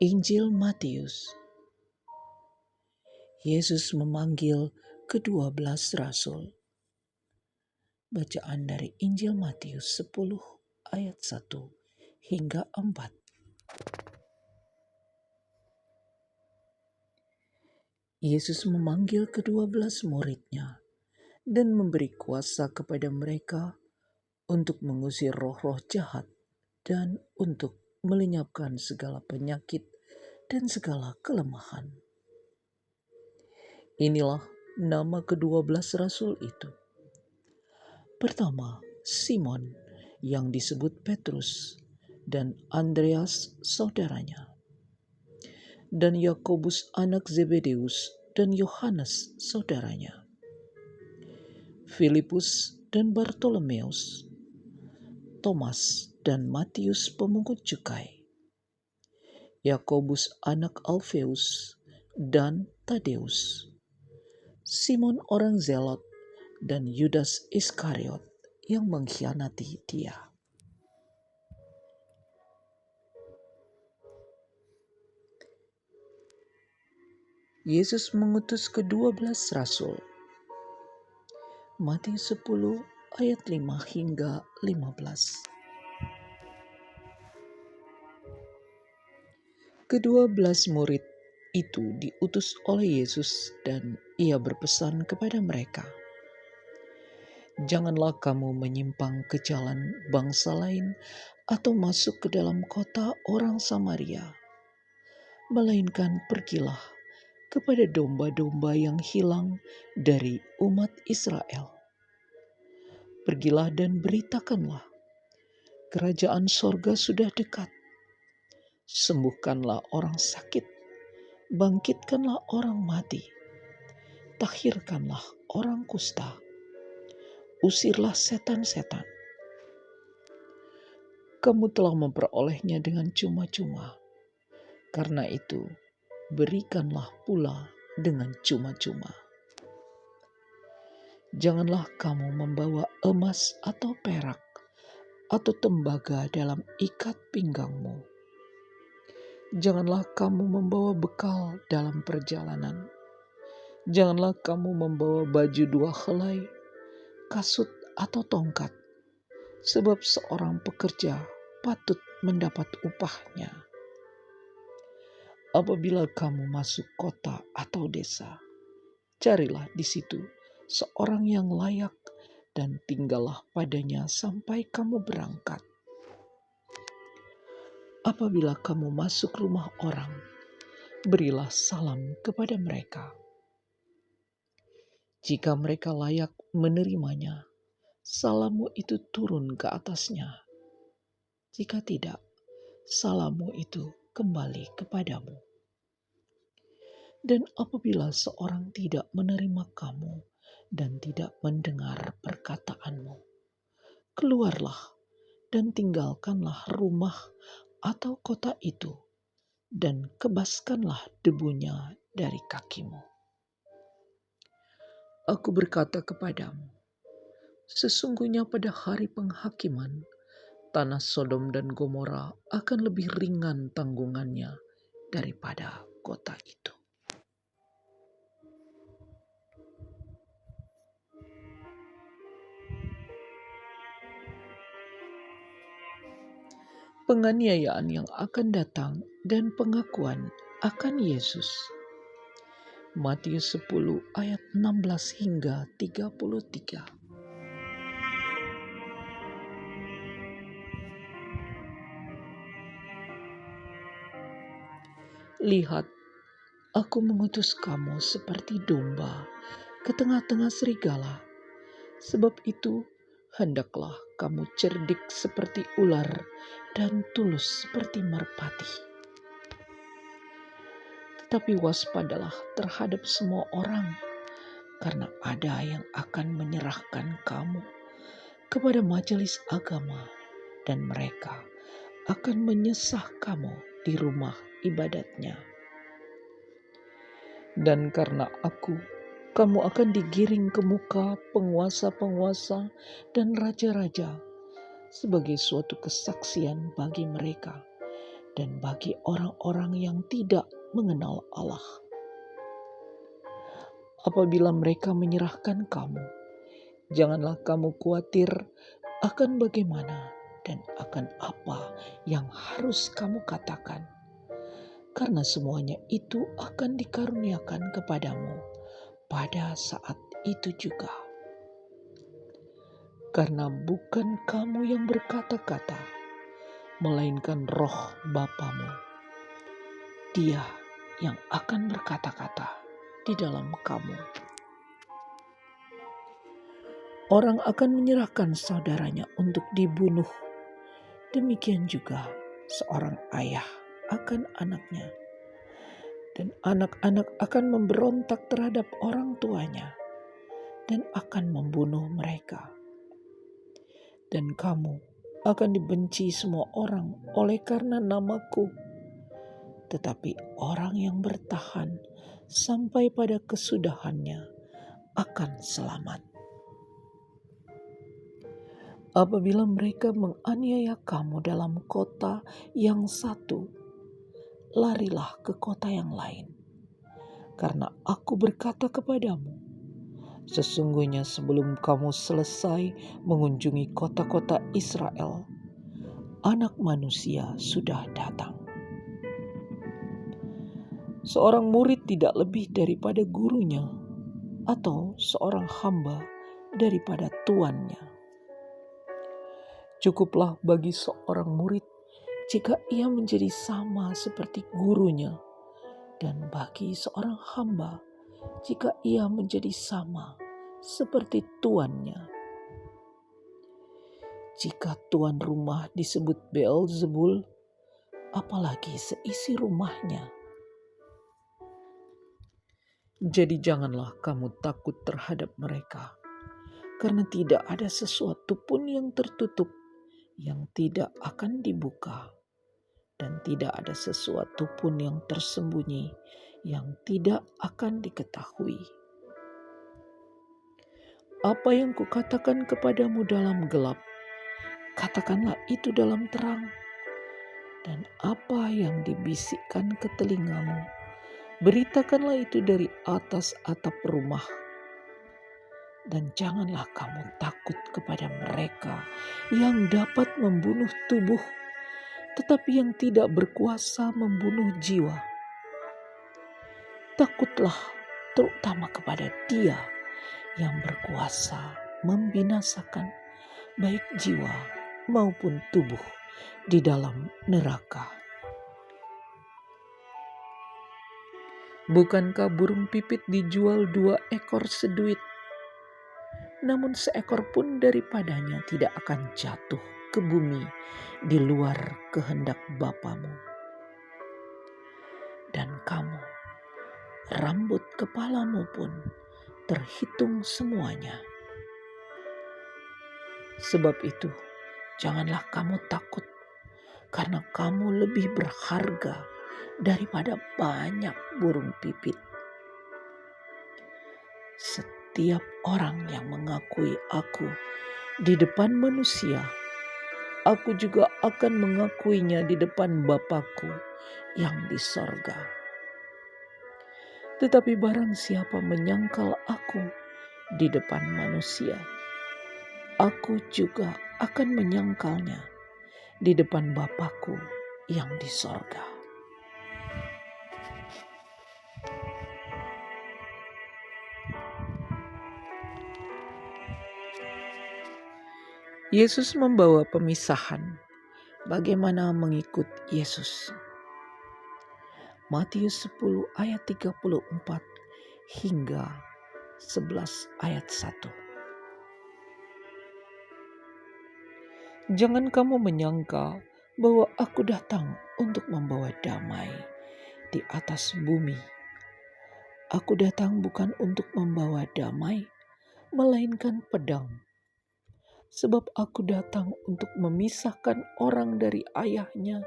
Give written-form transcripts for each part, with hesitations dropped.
Injil Matius. Yesus memanggil ke-12 rasul. Bacaan dari Injil Matius 10 ayat 1 hingga 4. Yesus memanggil ke-12 murid-Nya dan memberi kuasa kepada mereka untuk mengusir roh-roh jahat dan untuk melenyapkan segala penyakit dan segala kelemahan. Inilah nama ke-12 rasul itu. Pertama, Simon yang disebut Petrus dan Andreas saudaranya, dan Yakobus anak Zebedeus dan Yohanes saudaranya, Filipus dan Bartolomeus, Thomas dan Matius pemungut cukai, Yakobus anak Alfeus dan Tadeus, Simon orang Zelot, dan Yudas Iskariot yang mengkhianati Dia. Yesus mengutus ke-12 rasul. Matius 10 ayat 5 hingga 15. Ke-12 murid itu diutus oleh Yesus dan Ia berpesan kepada mereka, "Janganlah kamu menyimpang ke jalan bangsa lain atau masuk ke dalam kota orang Samaria, melainkan pergilah kepada domba-domba yang hilang dari umat Israel. Pergilah dan beritakanlah, kerajaan sorga sudah dekat. Sembuhkanlah orang sakit, bangkitkanlah orang mati, takhirkanlah orang kusta, usirlah setan-setan. Kamu telah memperolehnya dengan cuma-cuma, karena itu berikanlah pula dengan cuma-cuma. Janganlah kamu membawa emas atau perak atau tembaga dalam ikat pinggangmu. Janganlah kamu membawa bekal dalam perjalanan. Janganlah kamu membawa baju 2 helai, kasut atau tongkat, sebab seorang pekerja patut mendapat upahnya. Apabila kamu masuk kota atau desa, carilah di situ seorang yang layak dan tinggallah padanya sampai kamu berangkat. Apabila kamu masuk rumah orang, berilah salam kepada mereka. Jika mereka layak menerimanya, salammu itu turun ke atasnya. Jika tidak, salammu itu kembali kepadamu. Dan apabila seorang tidak menerima kamu dan tidak mendengar perkataanmu, keluarlah dan tinggalkanlah rumah atau kota itu, dan kebaskanlah debunya dari kakimu. Aku berkata kepadamu, sesungguhnya pada hari penghakiman, tanah Sodom dan Gomora akan lebih ringan tanggungannya daripada kota itu. Penganiayaan yang akan datang dan pengakuan akan Yesus. Matius 10 ayat 16 hingga 33. Lihat, aku mengutus kamu seperti domba ke tengah-tengah serigala. Sebab itu, hendaklah kamu cerdik seperti ular dan tulus seperti merpati. Tetapi waspadalah terhadap semua orang, karena ada yang akan menyerahkan kamu kepada majelis agama, dan mereka akan menyesah kamu di rumah ibadatnya. Dan karena aku, kamu akan digiring ke muka penguasa-penguasa dan raja-raja sebagai suatu kesaksian bagi mereka dan bagi orang-orang yang tidak mengenal Allah. Apabila mereka menyerahkan kamu, janganlah kamu khawatir akan bagaimana dan akan apa yang harus kamu katakan, karena semuanya itu akan dikaruniakan kepadamu pada saat itu juga. Karena bukan kamu yang berkata-kata, melainkan Roh Bapamu. Dia yang akan berkata-kata di dalam kamu. Orang akan menyerahkan saudaranya untuk dibunuh. Demikian juga seorang ayah akan anaknya. Dan anak-anak akan memberontak terhadap orang tuanya dan akan membunuh mereka. Dan kamu akan dibenci semua orang oleh karena namaku. Tetapi orang yang bertahan sampai pada kesudahannya akan selamat. Apabila mereka menganiaya kamu dalam kota yang satu, larilah ke kota yang lain. Karena aku berkata kepadamu, sesungguhnya sebelum kamu selesai mengunjungi kota-kota Israel, Anak Manusia sudah datang. Seorang murid tidak lebih daripada gurunya, atau seorang hamba daripada tuannya. Cukuplah bagi seorang murid jika ia menjadi sama seperti gurunya, dan bagi seorang hamba jika ia menjadi sama seperti tuannya. Jika tuan rumah disebut Beelzebul, apalagi seisi rumahnya. Jadi janganlah kamu takut terhadap mereka, karena tidak ada sesuatu pun yang tertutup yang tidak akan dibuka, dan tidak ada sesuatu pun yang tersembunyi yang tidak akan diketahui. Apa yang kukatakan kepadamu dalam gelap, katakanlah itu dalam terang. Dan apa yang dibisikkan ke telingamu, beritakanlah itu dari atas atap rumah. Dan janganlah kamu takut kepada mereka yang dapat membunuh tubuh, tetapi yang tidak berkuasa membunuh jiwa. Takutlah terutama kepada Dia yang berkuasa membinasakan baik jiwa maupun tubuh di dalam neraka. Bukankah burung pipit dijual 2 ekor seduit? Namun seekor pun daripadanya tidak akan jatuh ke bumi di luar kehendak Bapamu. Dan kamu, rambut kepalamu pun terhitung semuanya. Sebab itu, janganlah kamu takut, karena kamu lebih berharga daripada banyak burung pipit. Setiap orang yang mengakui aku di depan manusia, aku juga akan mengakuinya di depan Bapa-Ku yang di sorga. Tetapi barang siapa menyangkal aku di depan manusia, aku juga akan menyangkalnya di depan Bapa-Ku yang di sorga. Yesus membawa pemisahan. Bagaimana mengikut Yesus? Matius 10 ayat 34 hingga 11 ayat 1. Jangan kamu menyangka bahwa aku datang untuk membawa damai di atas bumi. Aku datang bukan untuk membawa damai, melainkan pedang. Sebab aku datang untuk memisahkan orang dari ayahnya,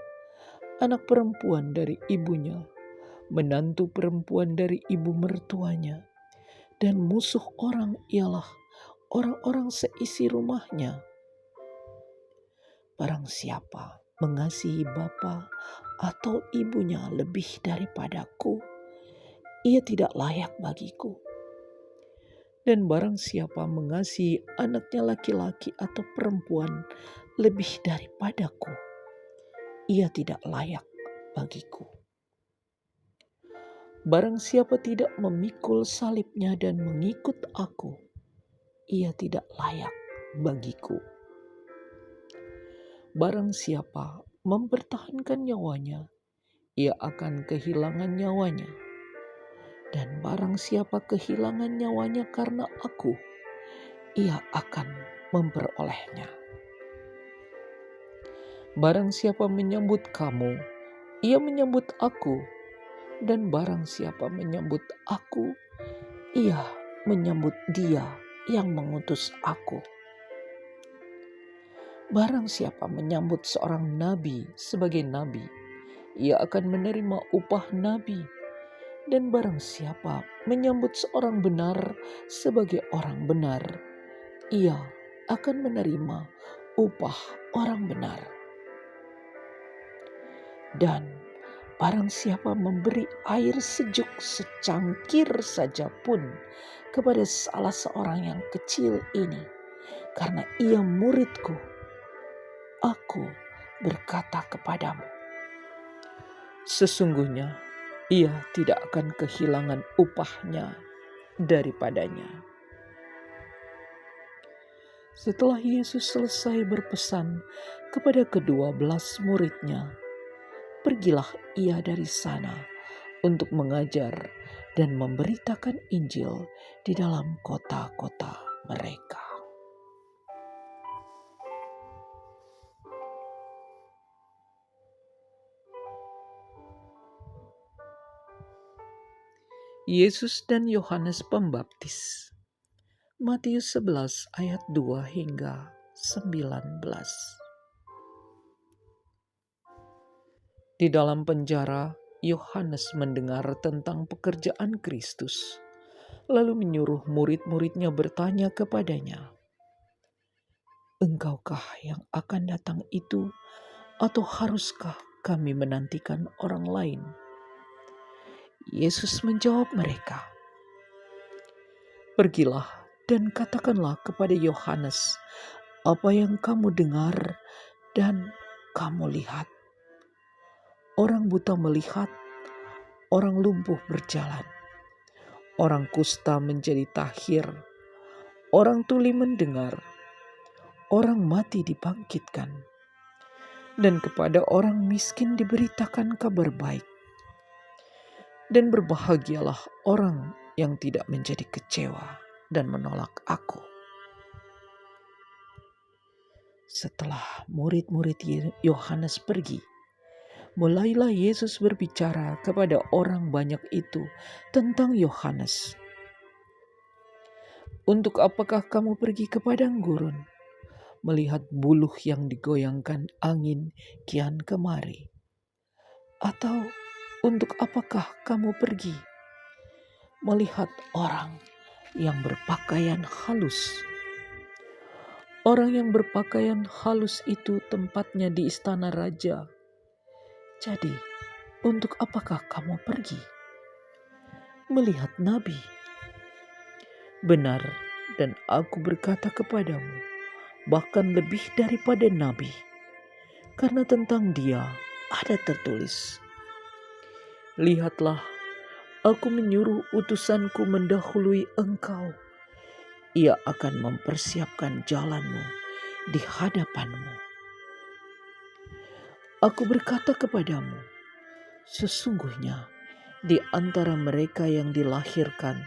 anak perempuan dari ibunya, menantu perempuan dari ibu mertuanya, dan musuh orang ialah orang-orang seisi rumahnya. Barang siapa mengasihi bapa atau ibunya lebih daripadaku, ia tidak layak bagiku. Dan barang siapa mengasihi anaknya laki-laki atau perempuan lebih daripadaku, ia tidak layak bagiku. Barang siapa tidak memikul salibnya dan mengikut aku, ia tidak layak bagiku. Barang siapa mempertahankan nyawanya, ia akan kehilangan nyawanya. Dan barang siapa kehilangan nyawanya karena aku, ia akan memperolehnya. Barang siapa menyambut kamu, ia menyambut aku. Dan barang siapa menyambut aku, ia menyambut Dia yang mengutus aku. Barang siapa menyambut seorang nabi sebagai nabi, ia akan menerima upah nabi. Dan barang siapa menyambut seorang benar sebagai orang benar, ia akan menerima upah orang benar. Dan barang siapa memberi air sejuk secangkir saja pun kepada salah seorang yang kecil ini, karena ia muridku, aku berkata kepadamu, sesungguhnya ia tidak akan kehilangan upahnya daripadanya. Setelah Yesus selesai berpesan kepada ke-12 muridnya, pergilah ia dari sana untuk mengajar dan memberitakan Injil di dalam kota-kota mereka. Yesus dan Yohanes Pembaptis. Matius 11 ayat 2 hingga 19. Di dalam penjara, Yohanes mendengar tentang pekerjaan Kristus, lalu menyuruh murid-muridnya bertanya kepadanya, "Engkaukah yang akan datang itu, atau haruskah kami menantikan orang lain?" Yesus menjawab mereka, "Pergilah dan katakanlah kepada Yohanes apa yang kamu dengar dan kamu lihat. Orang buta melihat, orang lumpuh berjalan, orang kusta menjadi tahir, orang tuli mendengar, orang mati dibangkitkan, dan kepada orang miskin diberitakan kabar baik. Dan berbahagialah orang yang tidak menjadi kecewa dan menolak aku." Setelah murid-murid Yohanes pergi, mulailah Yesus berbicara kepada orang banyak itu tentang Yohanes. "Untuk apakah kamu pergi ke padang gurun, melihat buluh yang digoyangkan angin kian kemari? Atau untuk apakah kamu pergi melihat orang yang berpakaian halus? Orang yang berpakaian halus itu tempatnya di istana raja. Jadi, untuk apakah kamu pergi melihat nabi? Benar, dan aku berkata kepadamu, bahkan lebih daripada nabi, karena tentang dia ada tertulis, 'Lihatlah, aku menyuruh utusanku mendahului engkau. Ia akan mempersiapkan jalanmu di hadapanmu.' Aku berkata kepadamu, sesungguhnya di antara mereka yang dilahirkan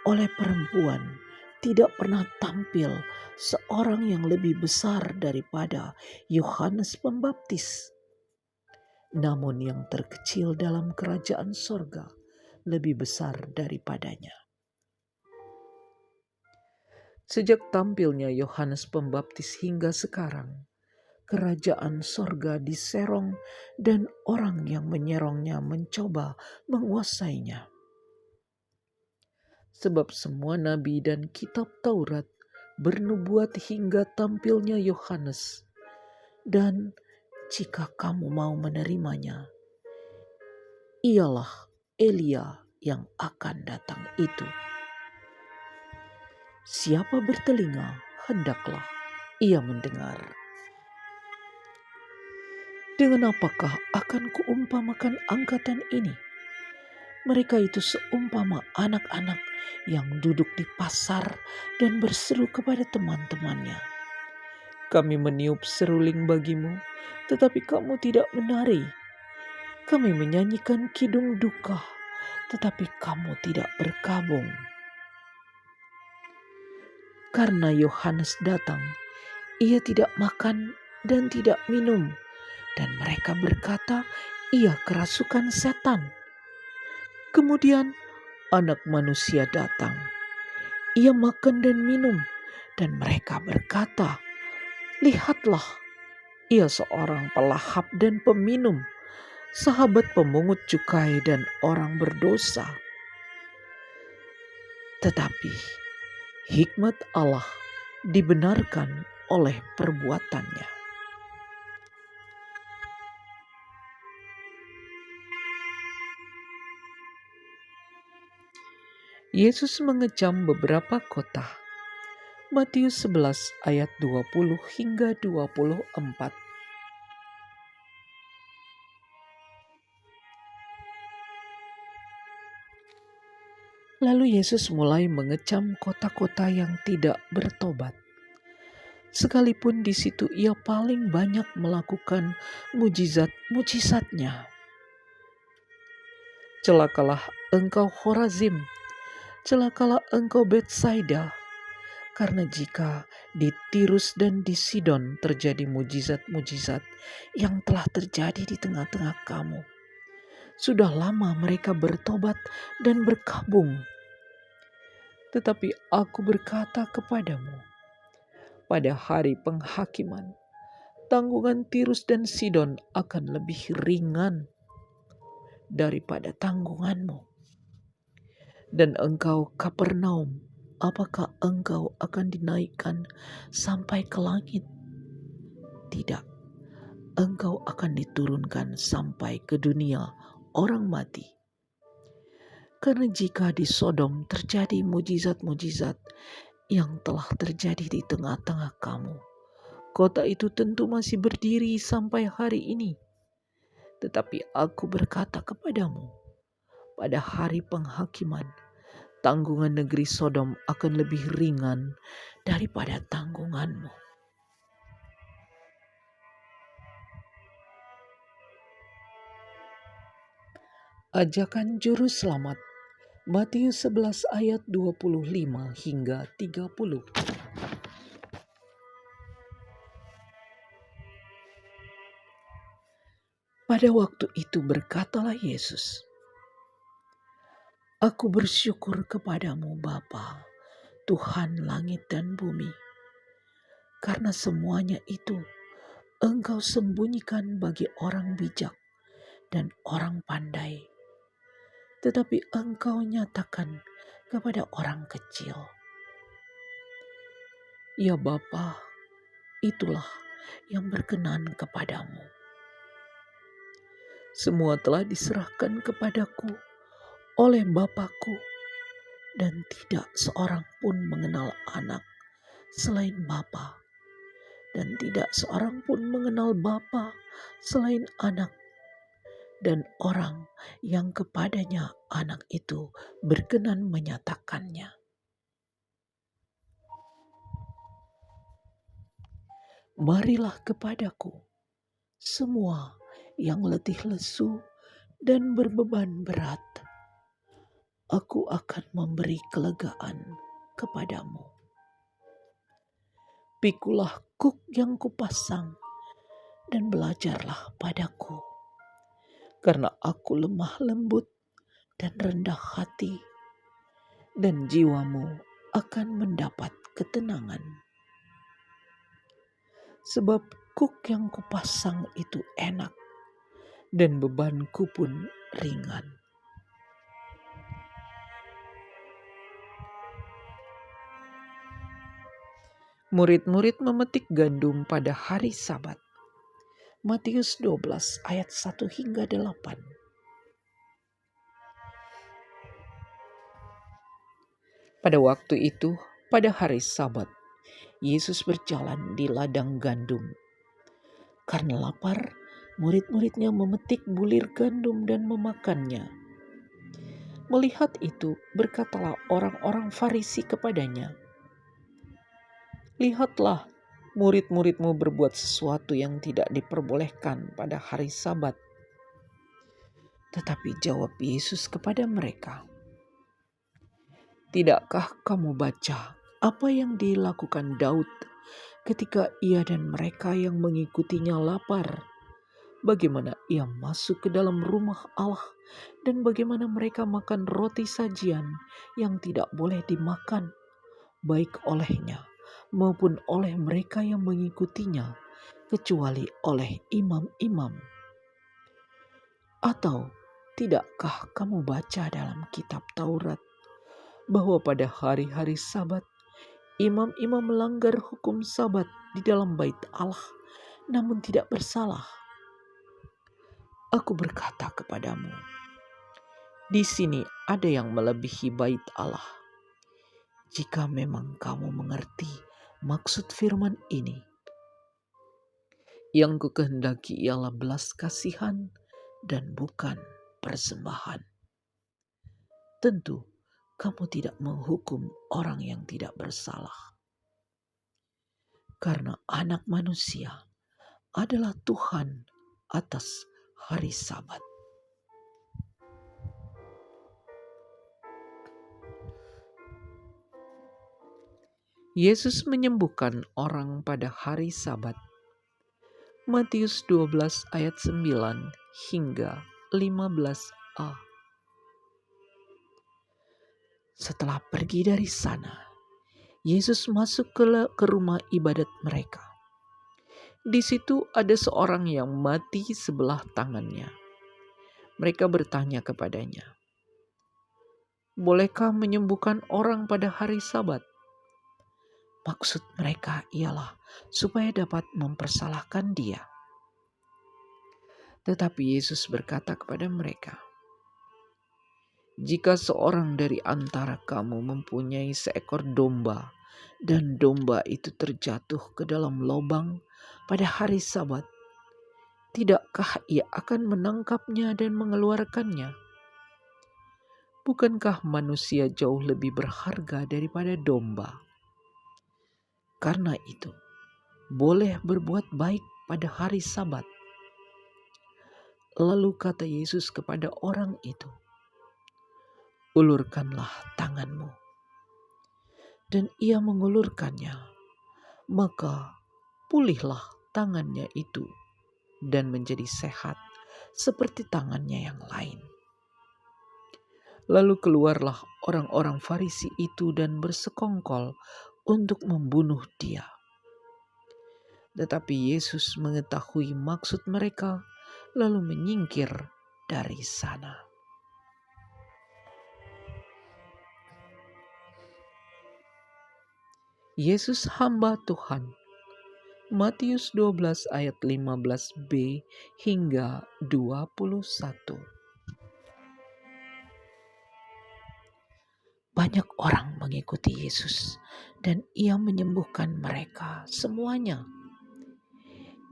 oleh perempuan tidak pernah tampil seorang yang lebih besar daripada Yohanes Pembaptis. Namun yang terkecil dalam kerajaan sorga lebih besar daripadanya." Sejak tampilnya Yohanes Pembaptis hingga sekarang, kerajaan sorga diserong dan orang yang menyerongnya mencoba menguasainya. Sebab semua nabi dan kitab Taurat bernubuat hingga tampilnya Yohanes. Dan jika kamu mau menerimanya, ialah Elia yang akan datang itu. Siapa bertelinga, hendaklah ia mendengar. Dengan apakah akan kuumpamakan angkatan ini? Mereka itu seumpama anak-anak yang duduk di pasar dan berseru kepada teman-temannya. Kami meniup seruling bagimu, tetapi kamu tidak menari. Kami menyanyikan kidung duka, tetapi kamu tidak berkabung. Karena Yohanes datang, ia tidak makan dan tidak minum, dan mereka berkata, ia kerasukan setan. Kemudian Anak Manusia datang, ia makan dan minum, dan mereka berkata, lihatlah, ia seorang pelahap dan peminum, sahabat pemungut cukai dan orang berdosa. Tetapi hikmat Allah dibenarkan oleh perbuatannya. Yesus mengecam beberapa kota. Matius 11 ayat 20 hingga 24. Lalu Yesus mulai mengecam kota-kota yang tidak bertobat. Sekalipun di situ ia paling banyak melakukan mujizat-mujizatnya. Celakalah engkau Khorazim, celakalah engkau Betsaida, karena jika di Tirus dan di Sidon terjadi mujizat-mujizat yang telah terjadi di tengah-tengah kamu, sudah lama mereka bertobat dan berkabung. Tetapi aku berkata kepadamu, pada hari penghakiman, tanggungan Tirus dan Sidon akan lebih ringan daripada tanggunganmu. Dan engkau Kapernaum, apakah engkau akan dinaikkan sampai ke langit? Tidak, engkau akan diturunkan sampai ke dunia orang mati. Karena jika di Sodom terjadi mujizat-mujizat yang telah terjadi di tengah-tengah kamu, kota itu tentu masih berdiri sampai hari ini. Tetapi aku berkata kepadamu, pada hari penghakiman, tanggungan negeri Sodom akan lebih ringan daripada tanggunganmu. Ajakan Juru Selamat, Matius 11 ayat 25 hingga 30. Pada waktu itu berkatalah Yesus, aku bersyukur kepadamu Bapa, Tuhan langit dan bumi, karena semuanya itu Engkau sembunyikan bagi orang bijak dan orang pandai, tetapi Engkau nyatakan kepada orang kecil. Ya Bapa, itulah yang berkenan kepadamu. Semua telah diserahkan kepadaku oleh Bapa-Ku, dan tidak seorang pun mengenal anak selain Bapa, dan tidak seorang pun mengenal Bapa selain anak, dan orang yang kepadanya anak itu berkenan menyatakannya. Marilah kepadaku, semua yang letih lesu dan berbeban berat, aku akan memberi kelegaan kepadamu. Pikulah kuk yang kupasang dan belajarlah padaku, karena aku lemah lembut dan rendah hati, dan jiwamu akan mendapat ketenangan. Sebab kuk yang kupasang itu enak, dan bebanku pun ringan. Murid-murid memetik gandum pada hari Sabat. Matius 12 ayat 1 hingga 8. Pada waktu itu, pada hari Sabat, Yesus berjalan di ladang gandum. Karena lapar, murid-muridnya memetik bulir gandum dan memakannya. Melihat itu, berkatalah orang-orang Farisi kepadanya, "Lihatlah, murid-muridmu berbuat sesuatu yang tidak diperbolehkan pada hari Sabat." Tetapi jawab Yesus kepada mereka, "Tidakkah kamu baca apa yang dilakukan Daud ketika ia dan mereka yang mengikutinya lapar? Bagaimana ia masuk ke dalam rumah Allah dan bagaimana mereka makan roti sajian yang tidak boleh dimakan, baik olehnya maupun oleh mereka yang mengikutinya, kecuali oleh imam-imam. Atau tidakkah kamu baca dalam kitab Taurat bahwa pada hari-hari Sabat imam-imam melanggar hukum Sabat di dalam bait Allah namun tidak bersalah? Aku berkata kepadamu, di sini ada yang melebihi bait Allah. Jika memang kamu mengerti maksud firman ini, yang kukehendaki ialah belas kasihan dan bukan persembahan. Tentu kamu tidak menghukum orang yang tidak bersalah, karena Anak Manusia adalah Tuhan atas hari Sabat." Yesus menyembuhkan orang pada hari Sabat. Matius 12 ayat 9 hingga 15a. Setelah pergi dari sana, Yesus masuk ke rumah ibadat mereka. Di situ ada seorang yang mati sebelah tangannya. Mereka bertanya kepadanya, "Bolehkah menyembuhkan orang pada hari Sabat?" Maksud mereka ialah supaya dapat mempersalahkan dia. Tetapi Yesus berkata kepada mereka, "Jika seorang dari antara kamu mempunyai seekor domba, dan domba itu terjatuh ke dalam lubang pada hari Sabat, tidakkah ia akan menangkapnya dan mengeluarkannya? Bukankah manusia jauh lebih berharga daripada domba? Karena itu, boleh berbuat baik pada hari Sabat." Lalu kata Yesus kepada orang itu, "Ulurkanlah tanganmu." Dan ia mengulurkannya, maka pulihlah tangannya itu dan menjadi sehat seperti tangannya yang lain. Lalu keluarlah orang-orang Farisi itu dan bersekongkol untuk membunuh dia. Tetapi Yesus mengetahui maksud mereka, lalu menyingkir dari sana. Yesus hamba Tuhan. Matius 12 ayat 15b hingga 21. Banyak orang mengikuti Yesus dan ia menyembuhkan mereka semuanya.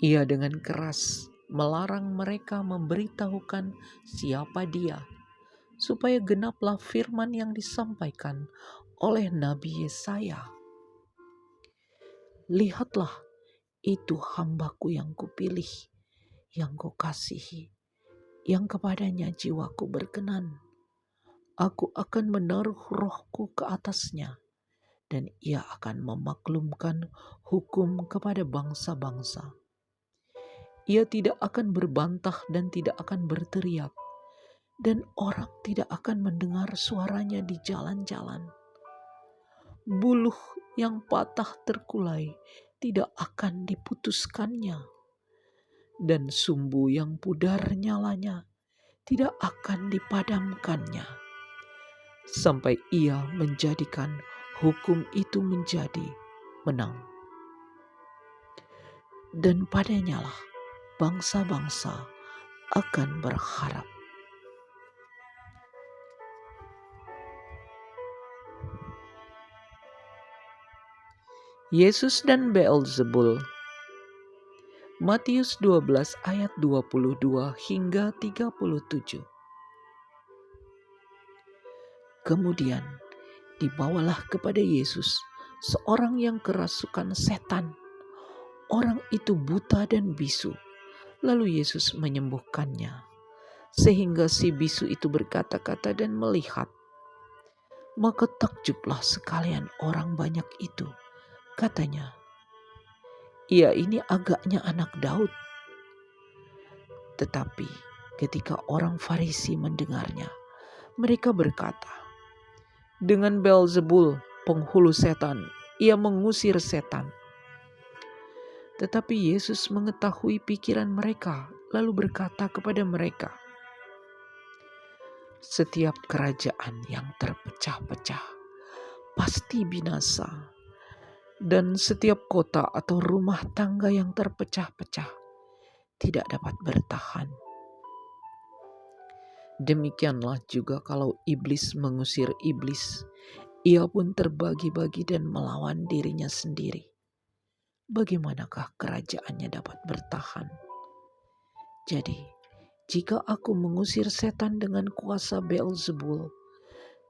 Ia dengan keras melarang mereka memberitahukan siapa dia, supaya genaplah firman yang disampaikan oleh Nabi Yesaya. "Lihatlah, itu hambaku yang kupilih, yang kukasihi, yang kepadanya jiwaku berkenan. Aku akan menaruh rohku ke atasnya, dan ia akan memaklumkan hukum kepada bangsa-bangsa. Ia tidak akan berbantah dan tidak akan berteriak, dan orang tidak akan mendengar suaranya di jalan-jalan. Buluh yang patah terkulai tidak akan diputuskannya, dan sumbu yang pudar nyalanya tidak akan dipadamkannya, sampai ia menjadikan hukum itu menjadi menang. Dan padanyalah bangsa-bangsa akan berharap." Yesus dan Beelzebul. Matius 12 ayat 22 hingga 37. Kemudian dibawalah kepada Yesus seorang yang kerasukan setan. Orang itu buta dan bisu. Lalu Yesus menyembuhkannya, sehingga si bisu itu berkata-kata dan melihat. Maka takjublah sekalian orang banyak itu. Katanya, "Ia ini agaknya anak Daud." Tetapi ketika orang Farisi mendengarnya, mereka berkata, "Dengan Beelzebul, penghulu setan, ia mengusir setan." Tetapi Yesus mengetahui pikiran mereka, lalu berkata kepada mereka, "Setiap kerajaan yang terpecah-pecah pasti binasa, dan setiap kota atau rumah tangga yang terpecah-pecah tidak dapat bertahan. Demikianlah juga kalau iblis mengusir iblis, ia pun terbagi-bagi dan melawan dirinya sendiri. Bagaimanakah kerajaannya dapat bertahan? Jadi, jika aku mengusir setan dengan kuasa Beelzebul,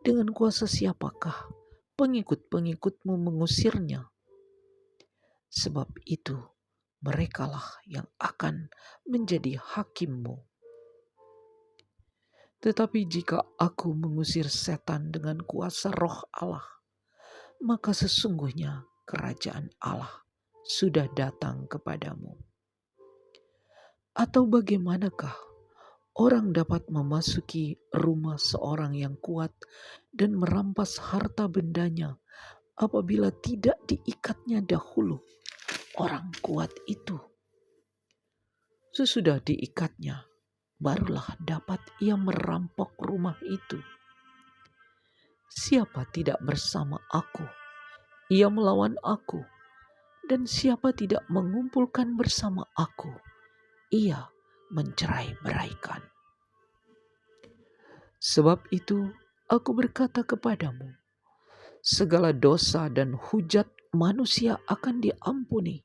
dengan kuasa siapakah pengikut-pengikutmu mengusirnya? Sebab itu, merekalah yang akan menjadi hakimmu. Tetapi jika aku mengusir setan dengan kuasa Roh Allah, maka sesungguhnya kerajaan Allah sudah datang kepadamu. Atau bagaimanakah orang dapat memasuki rumah seorang yang kuat dan merampas harta bendanya apabila tidak diikatnya dahulu orang kuat itu? Sesudah diikatnya, barulah dapat ia merampok rumah itu. Siapa tidak bersama aku, ia melawan aku. Dan siapa tidak mengumpulkan bersama aku, ia mencerai-beraikan. Sebab itu aku berkata kepadamu, segala dosa dan hujat manusia akan diampuni,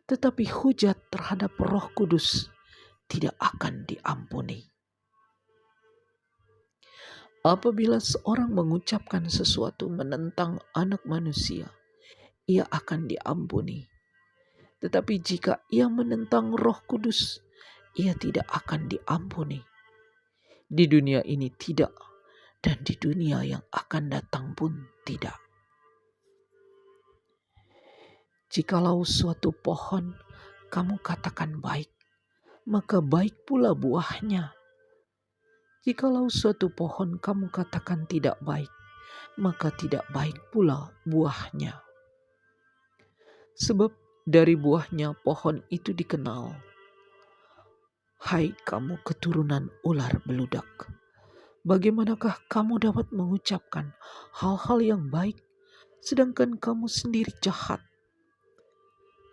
tetapi hujat terhadap Roh Kudus tidak akan diampuni. Apabila seorang mengucapkan sesuatu menentang Anak Manusia, ia akan diampuni. Tetapi jika ia menentang Roh Kudus, ia tidak akan diampuni. Di dunia ini tidak, dan di dunia yang akan datang pun tidak. Jikalau suatu pohon kamu katakan baik, maka baik pula buahnya. Jikalau suatu pohon kamu katakan tidak baik, maka tidak baik pula buahnya. Sebab dari buahnya pohon itu dikenal. Hai kamu keturunan ular beludak, bagaimanakah kamu dapat mengucapkan hal-hal yang baik, sedangkan kamu sendiri jahat?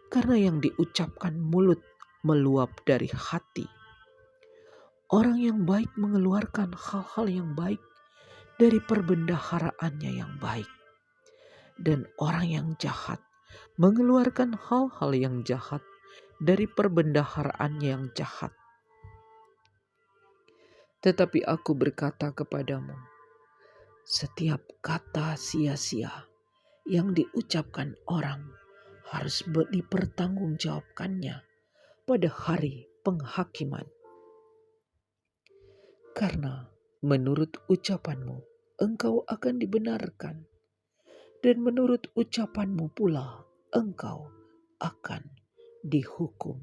Karena yang diucapkan mulut meluap dari hati. Orang yang baik mengeluarkan hal-hal yang baik dari perbendaharaannya yang baik. Dan orang yang jahat mengeluarkan hal-hal yang jahat dari perbendaharaannya yang jahat. Tetapi aku berkata kepadamu, setiap kata sia-sia yang diucapkan orang harus dipertanggungjawabkannya pada hari penghakiman. Karena menurut ucapanmu engkau akan dibenarkan, dan menurut ucapanmu pula engkau akan dihukum.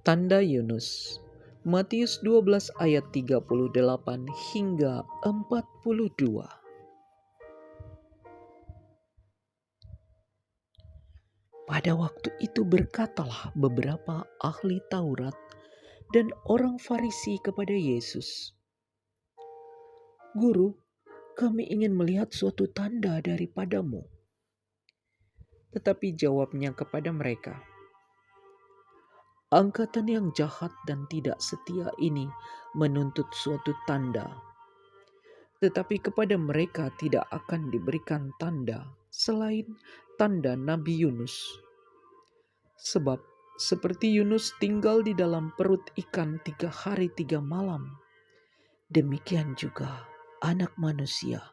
Tanda Yunus. Matius 12 ayat 38 hingga 42. Pada waktu itu berkatalah beberapa ahli Taurat dan orang Farisi kepada Yesus, "Guru, kami ingin melihat suatu tanda daripadamu." Tetapi jawabnya kepada mereka, Angkatan yang jahat dan tidak setia ini menuntut suatu tanda, tetapi kepada mereka tidak akan diberikan tanda selain tanda Nabi Yunus. Sebab seperti Yunus tinggal di dalam perut ikan 3 hari 3 malam, demikian juga Anak Manusia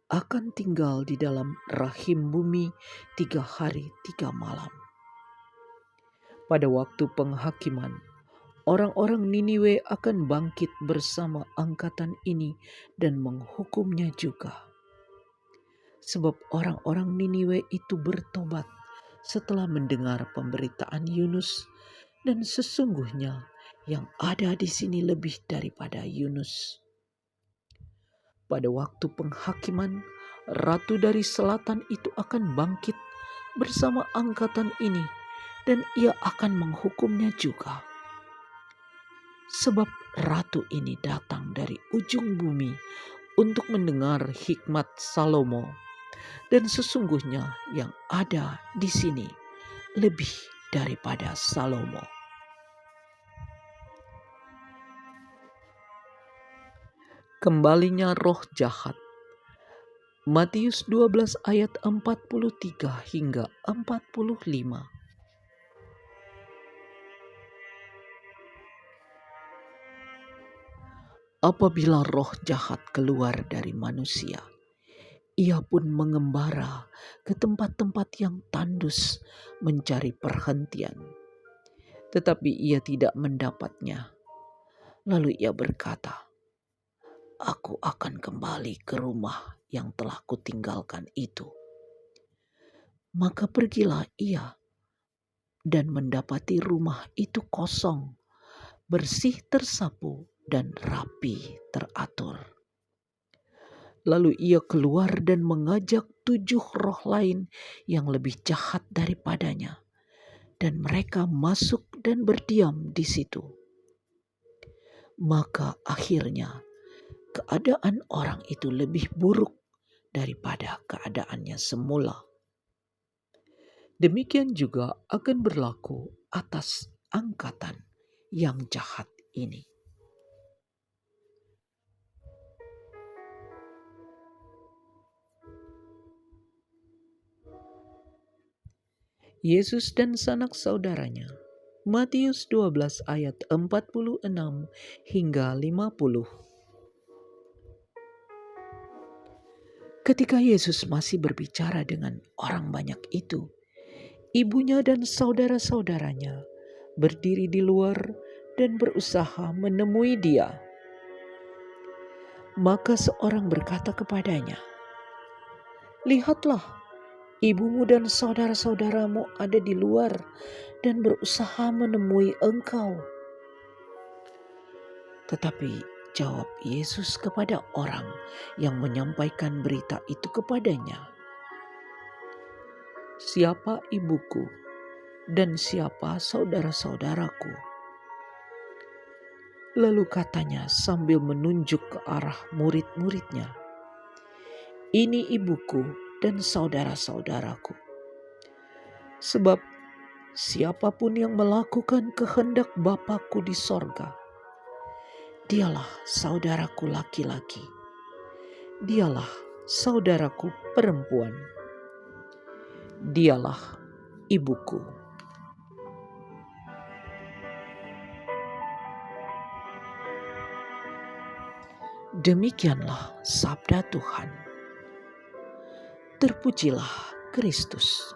akan tinggal di dalam rahim bumi 3 hari 3 malam. Pada waktu penghakiman, orang-orang Niniwe akan bangkit bersama angkatan ini dan menghukumnya juga. Sebab orang-orang Niniwe itu bertobat setelah mendengar pemberitaan Yunus, dan sesungguhnya yang ada di sini lebih daripada Yunus. Pada waktu penghakiman, ratu dari selatan itu akan bangkit bersama angkatan ini, dan ia akan menghukumnya juga. Sebab ratu ini datang dari ujung bumi untuk mendengar hikmat Salomo, dan sesungguhnya yang ada di sini lebih daripada Salomo. Kembalinya roh jahat. Matius 12 ayat 43 hingga 45. Apabila roh jahat keluar dari manusia, ia pun mengembara ke tempat-tempat yang tandus mencari perhentian, tetapi ia tidak mendapatnya. Lalu ia berkata, "Aku akan kembali ke rumah yang telah kutinggalkan itu." Maka pergilah ia dan mendapati rumah itu kosong, bersih tersapu, dan rapi teratur. Lalu ia keluar dan mengajak 7 roh lain yang lebih jahat daripadanya, dan mereka masuk dan berdiam di situ. Maka akhirnya keadaan orang itu lebih buruk daripada keadaannya semula. Demikian juga akan berlaku atas angkatan yang jahat ini. Yesus dan sanak saudaranya. Matius 12 ayat 46 hingga 50. Ketika Yesus masih berbicara dengan orang banyak itu, ibunya dan saudara-saudaranya berdiri di luar dan berusaha menemui dia. Maka seorang berkata kepadanya, "Lihatlah, ibumu dan saudara-saudaramu ada di luar dan berusaha menemui engkau." Tetapi jawab Yesus kepada orang yang menyampaikan berita itu kepadanya, "Siapa ibuku dan siapa saudara-saudaraku?" Lalu katanya sambil menunjuk ke arah murid-muridnya, "Ini ibuku dan saudara-saudaraku. Sebab siapapun yang melakukan kehendak Bapa-Ku di sorga, dialah saudaraku laki-laki, dialah saudaraku perempuan, dialah ibuku." Demikianlah sabda Tuhan. Terpujilah Kristus.